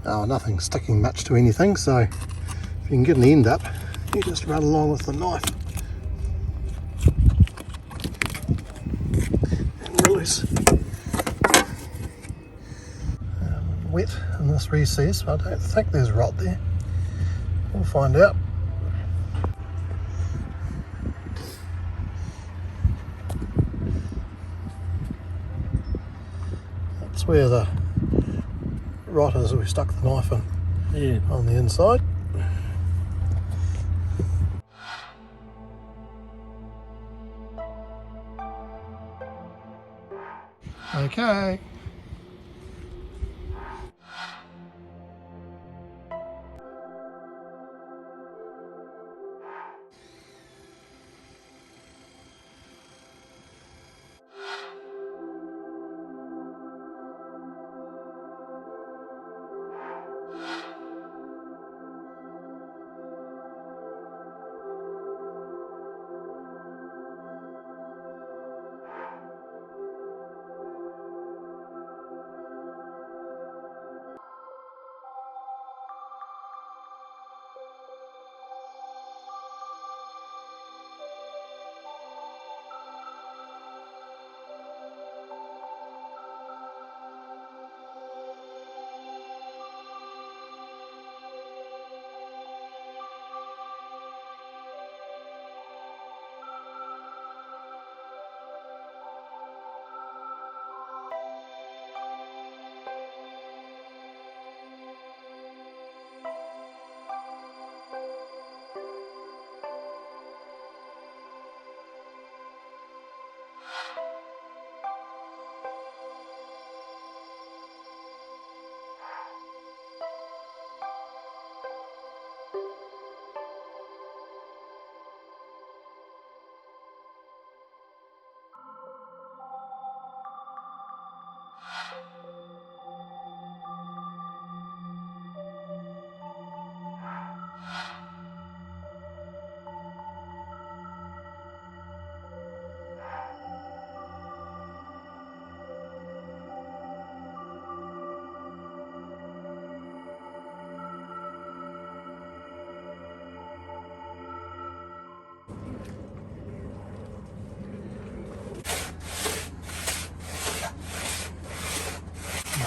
Nothing sticking much to anything, so if you can get an end up, you just run along with the knife and release. Wet in this recess, but I don't think there's rot there. We'll find out. That's where the rot is we stuck the knife in. Yeah. On the inside. Okay.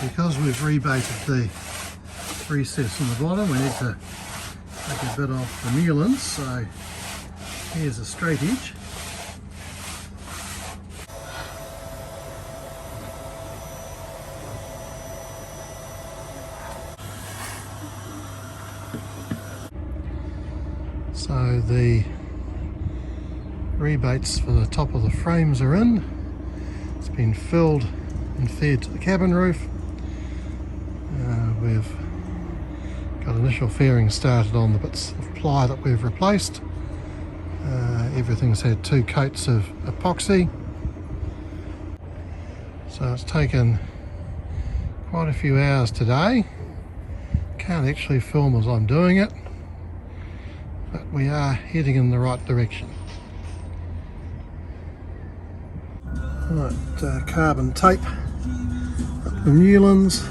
Because we've rebated the recess on the bottom, we need to take a bit off the mullions, so here's a straight edge. So the rebates for the top of the frames are in. It's been filled and fed to the cabin roof. We've got initial fairing started on the bits of ply that we've replaced. Everything's had 2 coats of epoxy. So it's taken quite a few hours today. Can't actually film as I'm doing it, but we are heading in the right direction. Right, carbon tape up the mullions.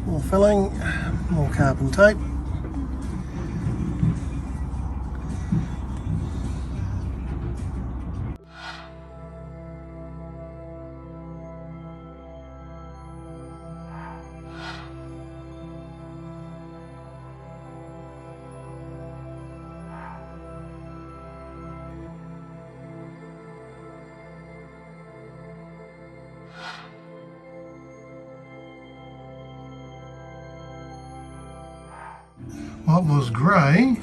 More filling, more carbon tape. What was grey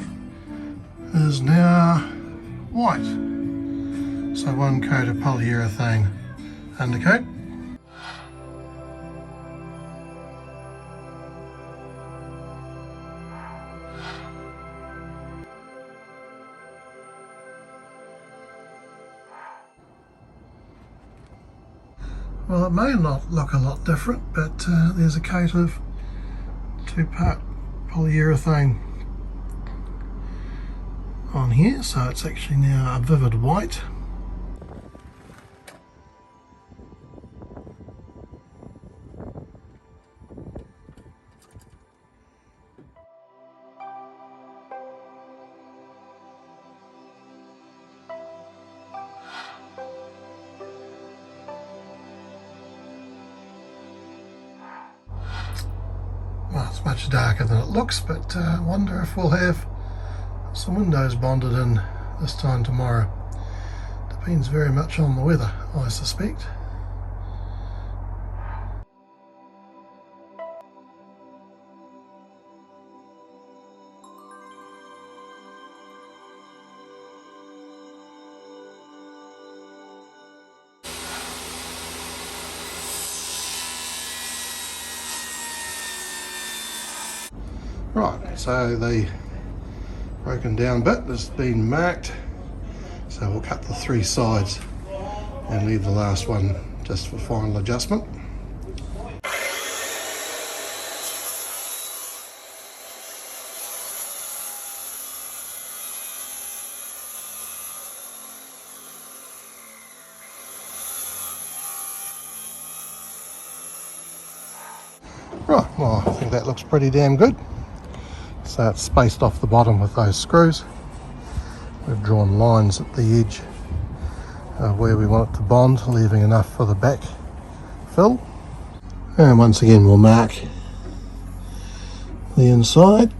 is now white. So 1 coat of polyurethane undercoat. Well, it may not look a lot different, but there's a coat of 2-part polyurethane on here, so it's actually now a vivid white. It's much darker than it looks, but I wonder if we'll have some windows bonded in this time tomorrow. Depends very much on the weather, I suspect. Right, so the broken down bit has been marked, so we'll cut the 3 sides and leave the last one just for final adjustment. Right, well, I think that looks pretty damn good. So it's spaced off the bottom with those screws. We've drawn lines at the edge where we want it to bond, leaving enough for the back fill. And once again we'll mark the inside.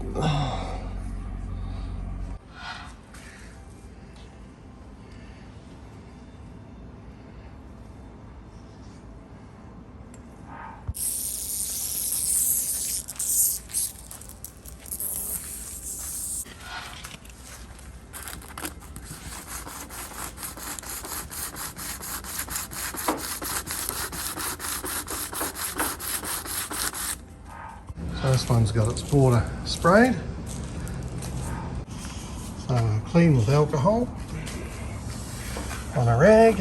So this one's got its border sprayed. So clean with alcohol on a rag.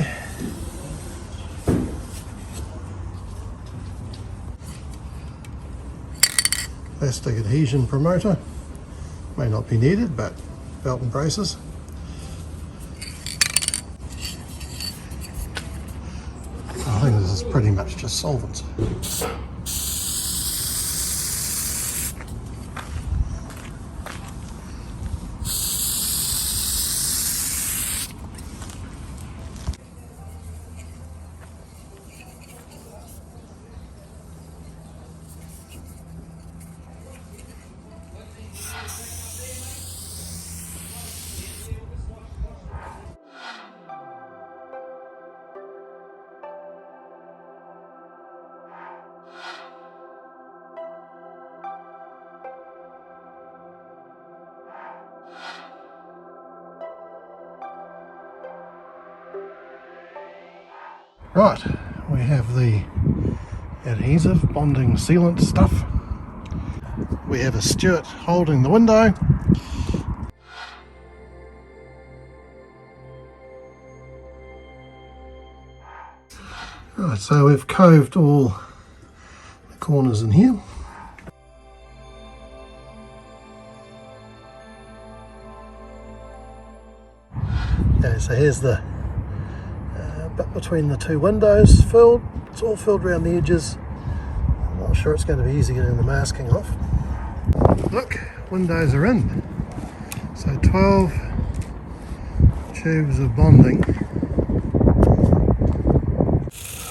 Plastic adhesion promoter, may not be needed, but belt and braces. I think this is pretty much just solvents. Right, we have the adhesive bonding sealant stuff. We have a Stewart holding the window. Right, so we've coved all the corners in here. Okay, so here's the bit between the 2 windows filled. It's all filled around the edges. I'm not sure it's going to be easy getting the masking off. Look, windows are in. So 12 tubes of bonding.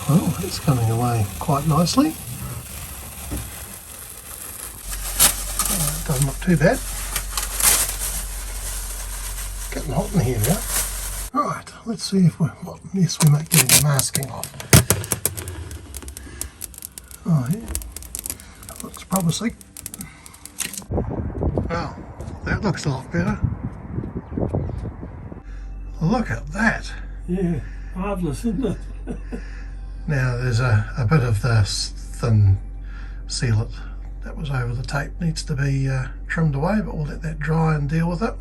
Well, it's coming away quite nicely. Doesn't look too bad. Getting hot in here now. Right, let's see if what mess we make getting the masking off. Oh yeah, that looks promising. Well, that looks a lot better. Look at that. Yeah, marvellous, isn't it? Now there's a bit of this thin sealant that was over the tape needs to be trimmed away, but we'll let that dry and deal with it.